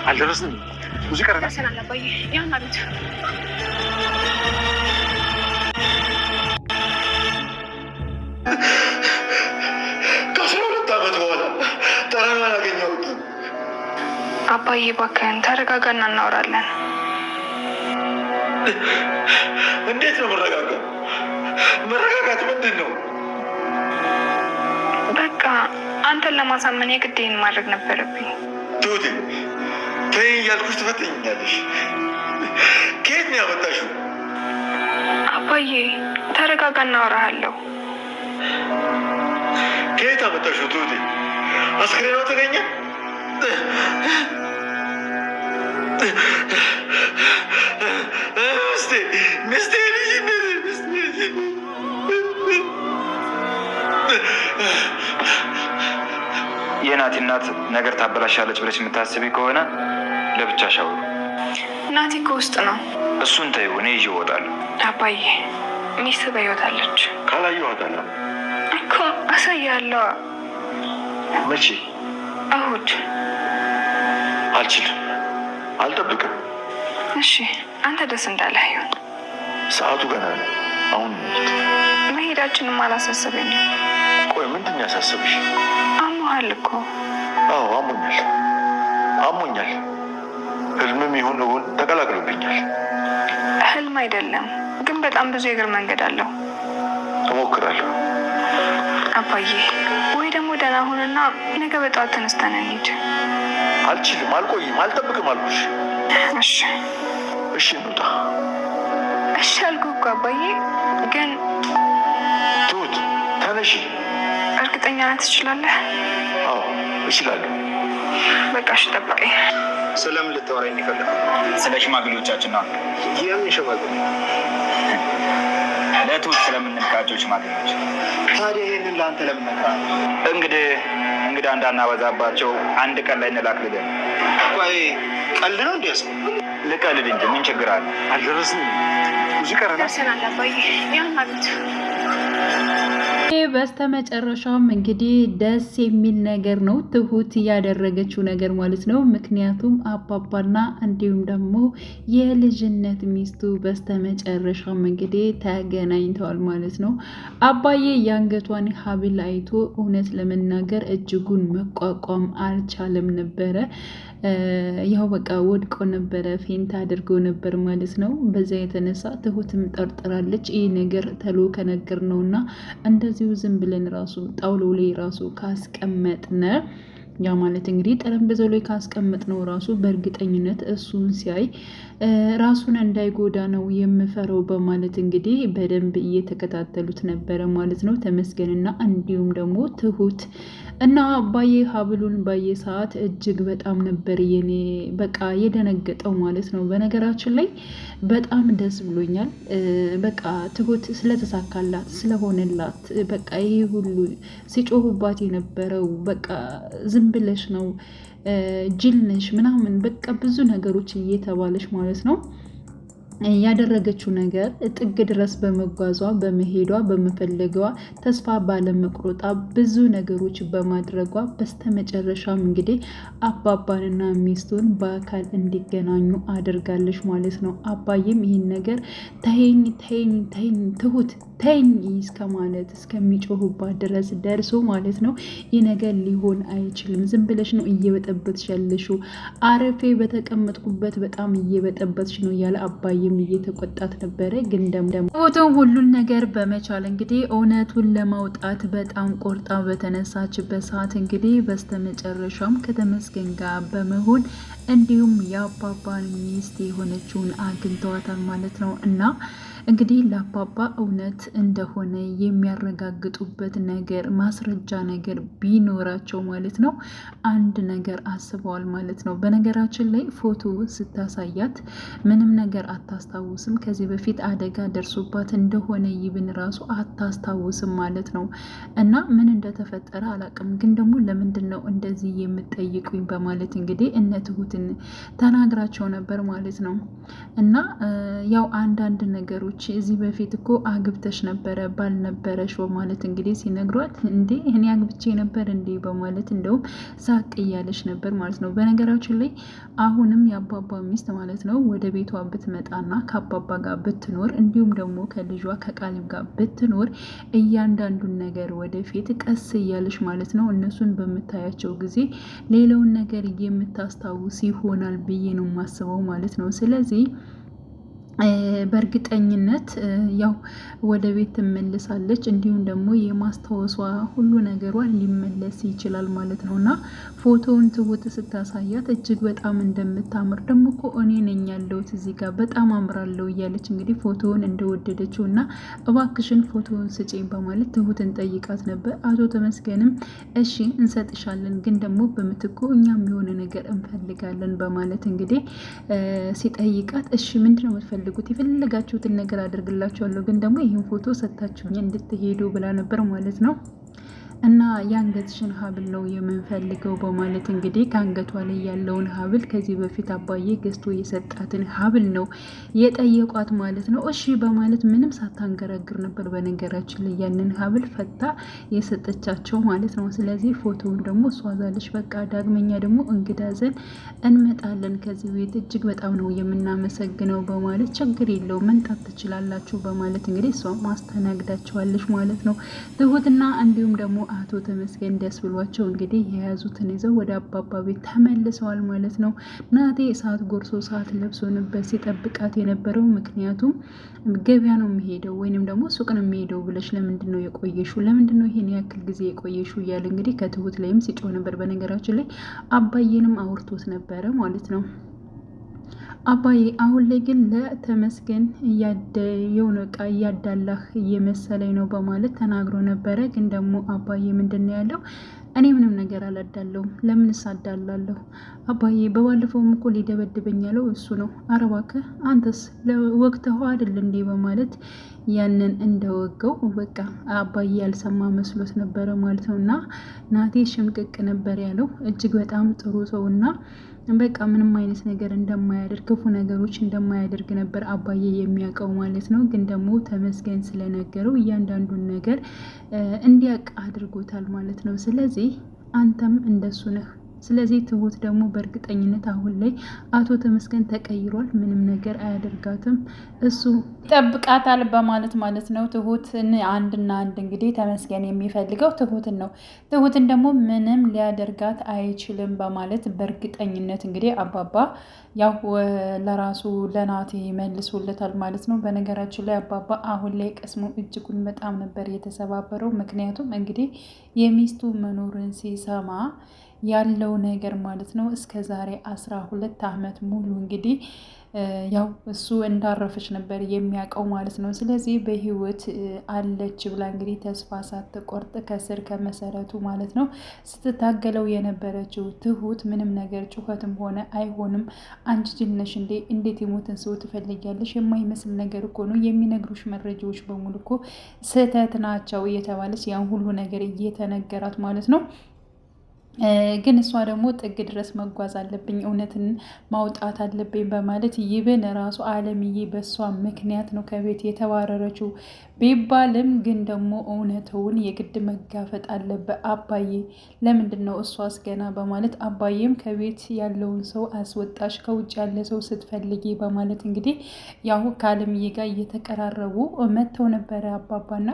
አልደረስንም። ብዙ ቀረና ደርሰናል አባዬ። ያን አቤት ከ12 ዓመት በኋላ ጠረኗን አገኘሁት። አባዬ እባክህን ተረጋጋና እናወራለን። እንዴት ነው መረጋጋት? መረጋጋት ምንድን ነው? በቃ አንተን ለማሳመን የግዴን ማድረግ ነበረብኝ። ትሁቴ ተይኝ እያልኩሽ ትፈተኛለሽ። ከየት ነው ያመጣሽው? አባዬ ተረጋጋ እናወራሃለሁ። ከየት አመጣሽው? ትሁቴ አስክሬኗ ተገኘ? ሚስቴ የናቲ እናት ነገር ታበላሻለች ብለሽ የምታስቢ ከሆነ ለብቻሽ አውሩ። ናቲ እኮ ውስጥ ነው። እሱን ተይው፣ እኔ ይዤ እወጣለሁ። አባዬ ሚስት በሕይወት አለች። ካላየኋት እኮ አሳያለሁ። መቼ? እሑድ። አልችልም፣ አልጠብቅም። እሺ አንተ ደስ እንዳለህ ይሁን። ሰዓቱ ገና ነው። አሁን መሄዳችንም አላሳሰበኝም። ቆይ ምንድን ነው ያሳሰብሽ? አሞሃል እኮ። አዎ አሞኛል። ህልምም ይሁን እውን ተቀላቅሎብኛል። ህልም አይደለም ግን በጣም ብዙ የእግር መንገድ አለው። እሞክራለሁ። አባዬ ወይ ደግሞ ደህና ሁንና ነገ በጠዋት ተነስተን እንሂድ። አልችልም፣ አልቆይም፣ አልጠብቅም አልኩሽ። እሺ እንውጣ። እሺ አልኩህ እኮ አባዬ። ግን ትሁት ተነሺ። እርግጠኛ ነህ ትችላለህ? አዎ እችላለሁ። በቃ እሺ ጠብቀኝ። ስለምን ልታወራኝ የሚፈልግ? ስለ ሽማግሌዎቻችን ነው። የምን ሽማግሌ? ለትሁት ስለምንልካቸው ሽማግሌዎች። ታዲያ ይህንን ለአንተ ለምን ነግረሃል? እንግዳ እንዳናበዛባቸው አንድ ቀን ላይ እንላክልልን። ቆይ ቀልድ ነው እንዲያስ? ልቀልድ እንጂ ምን ችግር አለ? አልደረስንም። ብዙ ቀረና። ደርሰናል አባዬ። ያን አቤት በስተመጨረሻም እንግዲህ ደስ የሚል ነገር ነው ትሁት ያደረገችው ነገር ማለት ነው። ምክንያቱም አባባና እንዲሁም ደግሞ የልጅነት ሚስቱ በስተመጨረሻም እንግዲህ ተገናኝተዋል ማለት ነው። አባዬ የአንገቷን ሀብል አይቶ እውነት ለመናገር እጅጉን መቋቋም አልቻለም ነበረ። ያው በቃ ወድቆ ነበረ፣ ፌንት አድርጎ ነበር ማለት ነው። በዛ የተነሳ ትሁትም ጠርጥራለች። ይህ ነገር ተሎ ከነገር ነውና እንደዚሁ ዝም ብለን ራሱ ጣውሎ ላይ ራሱ ካስቀመጥነ ያ ማለት እንግዲህ ጠረጴዛው ላይ ካስቀመጥ ነው ራሱ በእርግጠኝነት እሱን ሲያይ ራሱን እንዳይጎዳ ነው የምፈረው በማለት እንግዲህ በደንብ እየተከታተሉት ነበረ ማለት ነው። ተመስገንና እንዲሁም ደግሞ ትሁት እና ባየ ሀብሉን ባየ ሰዓት እጅግ በጣም ነበር የኔ በቃ የደነገጠው ማለት ነው። በነገራችን ላይ በጣም ደስ ብሎኛል። በቃ ትሁት ስለተሳካላት ስለሆነላት በቃ ይሄ ሁሉ ሲጮሁባት የነበረው በቃ ዝም ብለሽ ነው ጅል ነሽ ምናምን በቃ ብዙ ነገሮች እየተባለች ማለት ነው ያደረገችው ነገር ጥግ ድረስ በመጓዟ በመሄዷ በመፈለገዋ ተስፋ ባለመቁረጧ ብዙ ነገሮች በማድረጓ በስተመጨረሻም እንግዲህ አባባንና ሚስቱን በአካል እንዲገናኙ አድርጋለች ማለት ነው። አባዬም ይህን ነገር ተይኝ ትሁት ተይኝ እስከ ማለት እስከሚጮሁባት ድረስ ደርሶ ማለት ነው ይህ ነገር ሊሆን አይችልም፣ ዝም ብለሽ ነው እየበጠበትሽ ያለሽው፣ አረፌ በተቀመጥኩበት በጣም እየበጠበትሽ ነው እያለ አባዬ እየተቆጣት ነበረ። ግን ደግሞ ሁሉን ነገር በመቻል እንግዲህ እውነቱን ለማውጣት በጣም ቆርጣ በተነሳችበት ሰዓት እንግዲህ በስተመጨረሻም ከተመስገን ጋር በመሆን እንዲሁም የአባባን ሚስት የሆነችውን አግኝተዋታል ማለት ነው። እና እንግዲህ ለአባባ እውነት እንደሆነ የሚያረጋግጡበት ነገር ማስረጃ ነገር ቢኖራቸው ማለት ነው አንድ ነገር አስበዋል ማለት ነው። በነገራችን ላይ ፎቶ ስታሳያት ምንም ነገር አታስታውስም። ከዚህ በፊት አደጋ ደርሶባት እንደሆነ ይብን ራሱ አታስታውስም ማለት ነው። እና ምን እንደተፈጠረ አላውቅም፣ ግን ደግሞ ለምንድን ነው እንደዚህ የምጠይቁኝ በማለት እንግዲህ እነ ትሁትን ተናግራቸው ነበር ማለት ነው። እና ያው አንዳንድ ነገሮች ቤተሰቦች እዚህ በፊት እኮ አግብተሽ ነበረ ባልነበረሽ በማለት እንግዲህ ሲነግሯት እንዴ እኔ አግብቼ ነበር እንዴ በማለት እንደውም ሳቅ እያለች ነበር ማለት ነው። በነገራችን ላይ አሁንም የአባባ ሚስት ማለት ነው ወደ ቤቷ ብትመጣና ከአባባ ጋር ብትኖር እንዲሁም ደግሞ ከልጇ ከቃሊብ ጋር ብትኖር እያንዳንዱን ነገር ወደፊት ቀስ እያለች ማለት ነው እነሱን በምታያቸው ጊዜ ሌላውን ነገር የምታስታውስ ይሆናል ብዬ ነው የማስበው ማለት ነው። ስለዚህ በእርግጠኝነት ያው ወደ ቤት ትመልሳለች እንዲሁም ደግሞ የማስታወሷ ሁሉ ነገሯ ሊመለስ ይችላል ማለት ነው። እና ፎቶውን ትሁት ስታሳያት እጅግ በጣም እንደምታምር ደግሞ እኮ እኔ ነኝ ያለሁት እዚህ ጋር በጣም አምራለሁ እያለች እንግዲህ ፎቶውን እንደወደደችው እና እባክሽን ፎቶውን ስጪኝ በማለት ትሁትን ጠይቃት ነበር። አቶ ተመስገንም እሺ እንሰጥሻለን፣ ግን ደግሞ በምትኩ እኛም የሆነ ነገር እንፈልጋለን በማለት እንግዲህ ሲጠይቃት እሺ ምንድነው የምትፈልጉት? የፈለጋችሁትን ነገር አድርግላችኋለሁ፣ ግን ደግሞ ይህን ፎቶ ሰጥታችሁኝ እንድትሄዱ ብላ ነበር ማለት ነው። እና የአንገትሽን ሀብል ነው የምንፈልገው በማለት እንግዲህ ከአንገቷ ላይ ያለውን ሀብል ከዚህ በፊት አባዬ ገዝቶ የሰጣትን ሀብል ነው የጠየቋት ማለት ነው። እሺ በማለት ምንም ሳታንገራግር ነበር በነገራችን ላይ ያንን ሀብል ፈታ የሰጠቻቸው ማለት ነው። ስለዚህ ፎቶውን ደግሞ እሷ ዛለች። በቃ ዳግመኛ ደግሞ እንግዳ ዘን እንመጣለን ከዚህ ቤት እጅግ በጣም ነው የምናመሰግነው በማለት ችግር የለው መንጣት ትችላላችሁ በማለት እንግዲህ እሷ ማስተናግዳቸዋለች ማለት ነው። ትሁትና እንዲሁም ደግሞ አቶ ተመስገን ደስ ብሏቸው እንግዲህ የያዙትን ይዘው ወደ አባባ ቤት ተመልሰዋል ማለት ነው። ናቴ ሰዓት ጎርሶ ሰዓት ለብሶ ነበር ሲጠብቃት የነበረው። ምክንያቱም ገበያ ነው የሚሄደው ወይንም ደግሞ ሱቅ ነው የሚሄደው ብለሽ ለምንድን ነው የቆየሹ? ለምንድን ነው ይሄን ያክል ጊዜ የቆየሹ? እያለ እንግዲህ ከትሁት ላይም ሲጮህ ነበር። በነገራችን ላይ አባዬንም አውርቶት ነበረ ማለት ነው። አባዬ አሁን ላይ ግን ለተመስገን የሆነ እቃ እያዳላህ እየመሰለኝ ነው በማለት ተናግሮ ነበረ። ግን ደግሞ አባዬ ምንድን ነው ያለው? እኔ ምንም ነገር አላዳለውም። ለምን ሳዳላለሁ? አባዬ በባለፈውም እኮ ሊደበድበኝ ያለው እሱ ነው። ኧረ እባክህ አንተስ ወቅትህ አይደል እንዴ? በማለት ያንን እንደወገው በቃ አባዬ ያልሰማ መስሎት ነበረ ማለት ነው። እና ናቴ ሽምቅቅ ነበር ያለው። እጅግ በጣም ጥሩ ሰው እና በቃ ምንም አይነት ነገር እንደማያደርግ ክፉ ነገሮች እንደማያደርግ ነበር አባዬ የሚያውቀው ማለት ነው። ግን ደግሞ ተመስገን ስለነገረው እያንዳንዱን ነገር እንዲያውቅ አድርጎታል ማለት ነው። ስለዚህ አንተም እንደሱ ነህ። ስለዚህ ትሁት ደግሞ በእርግጠኝነት አሁን ላይ አቶ ተመስገን ተቀይሯል፣ ምንም ነገር አያደርጋትም፣ እሱ ይጠብቃታል በማለት ማለት ነው። ትሁትን አንድና አንድ እንግዲህ ተመስገን የሚፈልገው ትሁትን ነው። ትሁትን ደግሞ ምንም ሊያደርጋት አይችልም በማለት በእርግጠኝነት እንግዲህ አባባ ያው ለራሱ ለናቴ መልሶለታል ማለት ነው። በነገራችን ላይ አባባ አሁን ላይ ቅስሙ እጅጉን በጣም ነበር የተሰባበረው። ምክንያቱም እንግዲህ የሚስቱ መኖርን ሲሰማ ያለው ነገር ማለት ነው። እስከ ዛሬ 12 ዓመት ሙሉ እንግዲህ ያው እሱ እንዳረፈች ነበር የሚያውቀው ማለት ነው። ስለዚህ በህይወት አለች ብላ እንግዲህ ተስፋ ሳትቆርጥ ከስር ከመሰረቱ ማለት ነው ስትታገለው የነበረችው ትሁት ምንም ነገር ጩኸትም ሆነ አይሆንም አንቺ ጅል ነሽ እንዴ? እንዴት የሞትን ሰው ትፈልጊያለሽ? የማይመስል ነገር እኮ ነው የሚነግሩሽ መረጃዎች በሙሉ እኮ ስህተት ናቸው እየተባለች ያን ሁሉ ነገር እየተነገራት ማለት ነው። ግን እሷ ደግሞ ጥግ ድረስ መጓዝ አለብኝ፣ እውነትን ማውጣት አለብኝ በማለት ይብን ራሱ አለምዬ በእሷ ምክንያት ነው ከቤት የተባረረችው ቢባልም ግን ደግሞ እውነተውን የግድ መጋፈጥ አለበት። አባዬ ለምንድን ነው እሷስ ገና በማለት አባዬም ከቤት ያለውን ሰው አስወጣሽ፣ ከውጭ ያለ ሰው ስትፈልጊ በማለት እንግዲህ ያው ከአለምዬ ጋር እየተቀራረቡ መጥተው ነበረ አባባና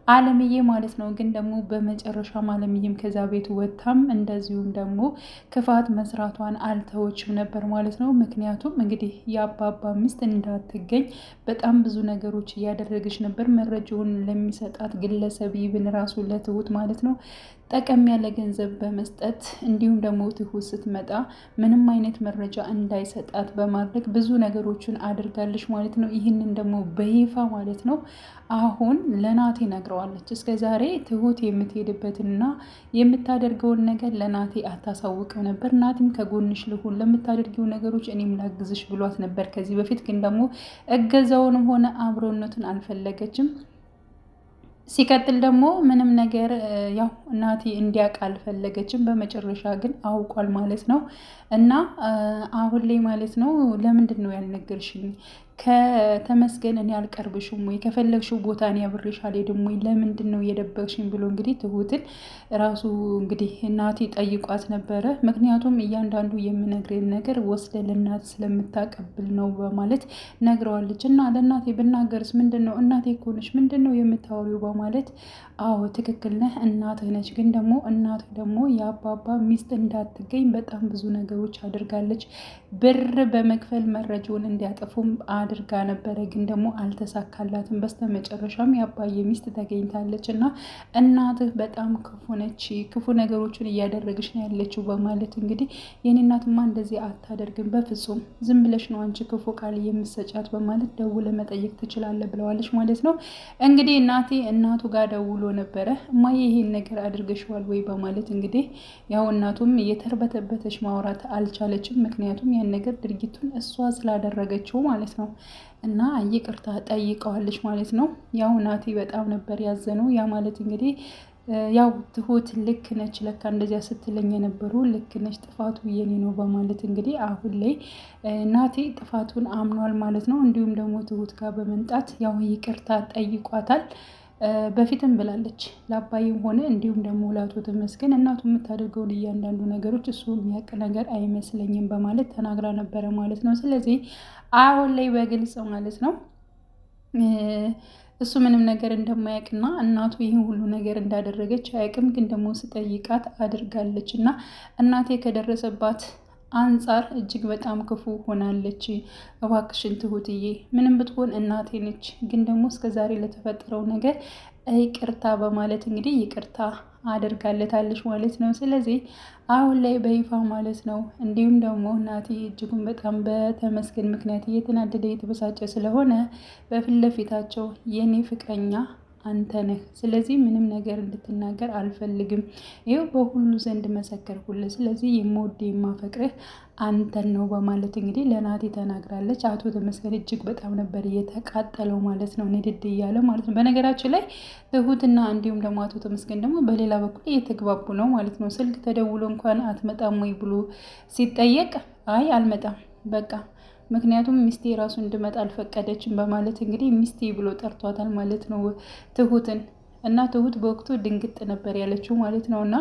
አለምዬ ማለት ነው። ግን ደግሞ በመጨረሻም አለምዬም ከዛ ቤት ወጥታም እንደዚሁም ደግሞ ክፋት መስራቷን አልተወችም ነበር ማለት ነው። ምክንያቱም እንግዲህ የአባባ ሚስት እንዳትገኝ በጣም ብዙ ነገሮች እያደረገች ነበር። መረጃውን ለሚሰጣት ግለሰብ ይብን ራሱ ለትሁት ማለት ነው ጠቀም ያለ ገንዘብ በመስጠት እንዲሁም ደግሞ ትሁት ስትመጣ ምንም አይነት መረጃ እንዳይሰጣት በማድረግ ብዙ ነገሮችን አድርጋለች ማለት ነው። ይህንን ደግሞ በይፋ ማለት ነው አሁን ለናቴ ነግረዋለች። እስከ ዛሬ ትሁት የምትሄድበትንና የምታደርገውን ነገር ለናቴ አታሳውቅም ነበር። ናቴም ከጎንሽ ልሁን፣ ለምታደርጊው ነገሮች እኔም ላግዝሽ ብሏት ነበር ከዚህ በፊት። ግን ደግሞ እገዛውንም ሆነ አብሮነቱን አልፈለገችም። ሲቀጥል ደግሞ ምንም ነገር ያው ናቲ እንዲያውቅ አልፈለገችም። በመጨረሻ ግን አውቋል ማለት ነው። እና አሁን ላይ ማለት ነው ለምንድን ነው ያልነገርሽኝ? ከተመስገን እኔ አልቀርብሽም ወይ ከፈለግሽው ቦታ እኔ አብሬሽ አልሄድም ወይ ለምንድን ነው የደበቅሽኝ ብሎ እንግዲህ ትሁትን ራሱ እንግዲህ እናቴ ጠይቋት ነበረ። ምክንያቱም እያንዳንዱ የምነግሬን ነገር ወስደ ለእናት ስለምታቀብል ነው በማለት ነግረዋለች። እና ለእናቴ ብናገርስ ምንድን ነው እናቴ እኮ ነች ምንድን ነው የምታወሪው በማለት አዎ ትክክል ነህ እናትህ ነች፣ ግን ደግሞ እናትህ ደግሞ የአባባ ሚስት እንዳትገኝ በጣም ብዙ ነገሮች አድርጋለች። ብር በመክፈል መረጃውን እንዲያጠፉም አድርጋ ነበረ፣ ግን ደግሞ አልተሳካላትም። በስተመጨረሻም የአባዬ ሚስት ተገኝታለች እና እናትህ በጣም ክፉ ነች፣ ክፉ ነገሮችን እያደረገች ነው ያለችው በማለት እንግዲህ የኔ እናትማ እንደዚህ አታደርግም፣ በፍጹም ዝም ብለሽ ነው አንቺ ክፉ ቃል የምትሰጫት በማለት ደውለ መጠየቅ ትችላለህ ብለዋለች ማለት ነው። እንግዲህ እናቱ ጋር ደውሎ ነበረ እማዬ ይሄን ነገር አድርገሽዋል ወይ በማለት እንግዲህ ያው እናቱም እየተርበተበተች ማውራት አልቻለችም። ምክንያቱም ያን ነገር ድርጊቱን እሷ ስላደረገችው ማለት ነው። እና ይቅርታ ጠይቀዋለች ማለት ነው። ያው ናቲ በጣም ነበር ያዘነው። ያ ማለት እንግዲህ ያው ትሁት ልክ ነች፣ ለካ እንደዚያ ስትለኝ የነበሩ ልክ ነች፣ ጥፋቱ የኔ ነው በማለት እንግዲህ አሁን ላይ ናቲ ጥፋቱን አምኗል ማለት ነው። እንዲሁም ደግሞ ትሁት ጋር በመምጣት ያው ይቅርታ ጠይቋታል። በፊትም ብላለች ለአባይም ሆነ እንዲሁም ደግሞ ለአቶ ተመስገን እናቱ የምታደርገውን እያንዳንዱ ነገሮች እሱ የሚያውቅ ነገር አይመስለኝም በማለት ተናግራ ነበረ ማለት ነው። ስለዚህ አሁን ላይ በግልጽ ማለት ነው እሱ ምንም ነገር እንደማያውቅና እናቱ ይህን ሁሉ ነገር እንዳደረገች አያውቅም። ግን ደግሞ ስጠይቃት አድርጋለች እና እናቴ ከደረሰባት አንጻር እጅግ በጣም ክፉ ሆናለች። እባክሽን ትሁትዬ ምንም ብትሆን እናቴ ነች፣ ግን ደግሞ እስከዛሬ ለተፈጠረው ነገር ይቅርታ በማለት እንግዲህ ይቅርታ አድርጋለታለች ማለት ነው። ስለዚህ አሁን ላይ በይፋ ማለት ነው። እንዲሁም ደግሞ እናቴ እጅጉን በጣም በተመስገን ምክንያት እየተናደደ የተበሳጨ ስለሆነ በፊት ለፊታቸው የኔ ፍቅረኛ አንተ ነህ፣ ስለዚህ ምንም ነገር እንድትናገር አልፈልግም፣ ይኸው በሁሉ ዘንድ መሰከርኩልህ፣ ስለዚህ የምወድ የማፈቅርህ አንተን ነው በማለት እንግዲህ ለናቲ ተናግራለች። አቶ ተመስገን እጅግ በጣም ነበር እየተቃጠለው ማለት ነው፣ ንድድ እያለ ማለት ነው። በነገራችን ላይ ትሁትና እንዲሁም ደግሞ አቶ ተመስገን ደግሞ በሌላ በኩል እየተግባቡ ነው ማለት ነው። ስልክ ተደውሎ እንኳን አትመጣም ወይ ብሎ ሲጠየቅ አይ አልመጣም በቃ ምክንያቱም ሚስቴ ራሱ እንድመጣ አልፈቀደችም በማለት እንግዲህ ሚስቴ ብሎ ጠርቷታል ማለት ነው ትሁትን። እና ትሁት በወቅቱ ድንግጥ ነበር ያለችው ማለት ነው። እና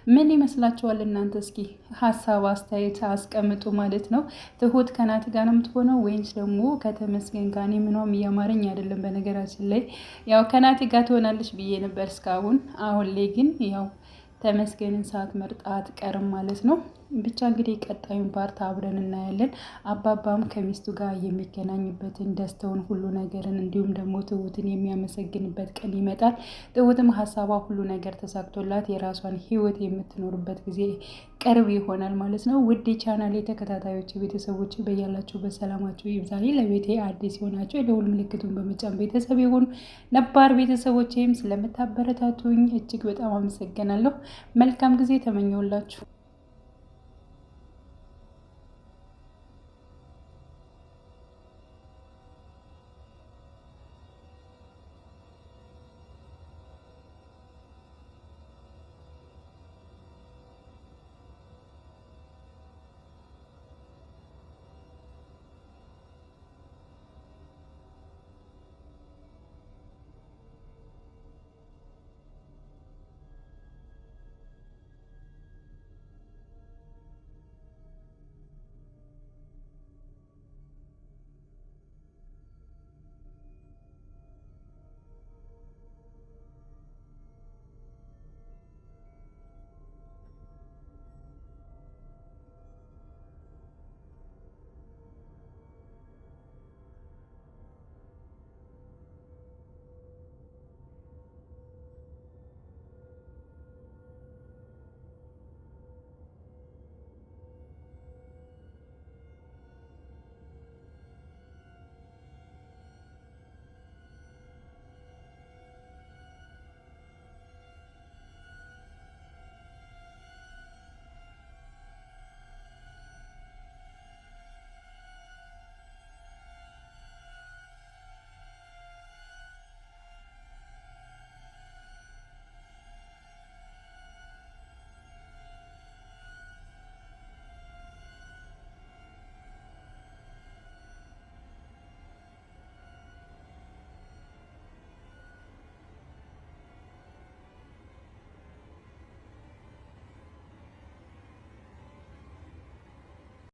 ምን ይመስላችኋል እናንተ? እስኪ ሀሳብ አስተያየት አስቀምጡ ማለት ነው። ትሁት ከናቲ ጋር ነው የምትሆነው ወይንስ ደግሞ ከተመስገን ጋር? እኔ ምኗም እያማረኝ አይደለም። በነገራችን ላይ ያው ከናቲ ጋር ትሆናለች ብዬ ነበር እስካሁን። አሁን ላይ ግን ያው ተመስገንን ሰዓት መርጣ አትቀርም ማለት ነው። ብቻ እንግዲህ ቀጣዩን ፓርት አብረን እናያለን። አባባም ከሚስቱ ጋር የሚገናኝበትን ደስተውን ሁሉ ነገርን እንዲሁም ደግሞ ትሁትን የሚያመሰግንበት ቀን ይመጣል። ትሁትም ሀሳቧ ሁሉ ነገር ተሳክቶላት የራሷን ሕይወት የምትኖርበት ጊዜ ቅርብ ይሆናል ማለት ነው። ውድ ቻናሌ ተከታታዮች ቤተሰቦች በያላችሁ በሰላማችሁ ይብዛል። ለቤቴ አዲስ የሆናችሁ የደውል ምልክቱን በመጫን ቤተሰብ የሆኑ ነባር ቤተሰቦችም ስለምታበረታቱኝ እጅግ በጣም አመሰግናለሁ። መልካም ጊዜ ተመኘውላችሁ።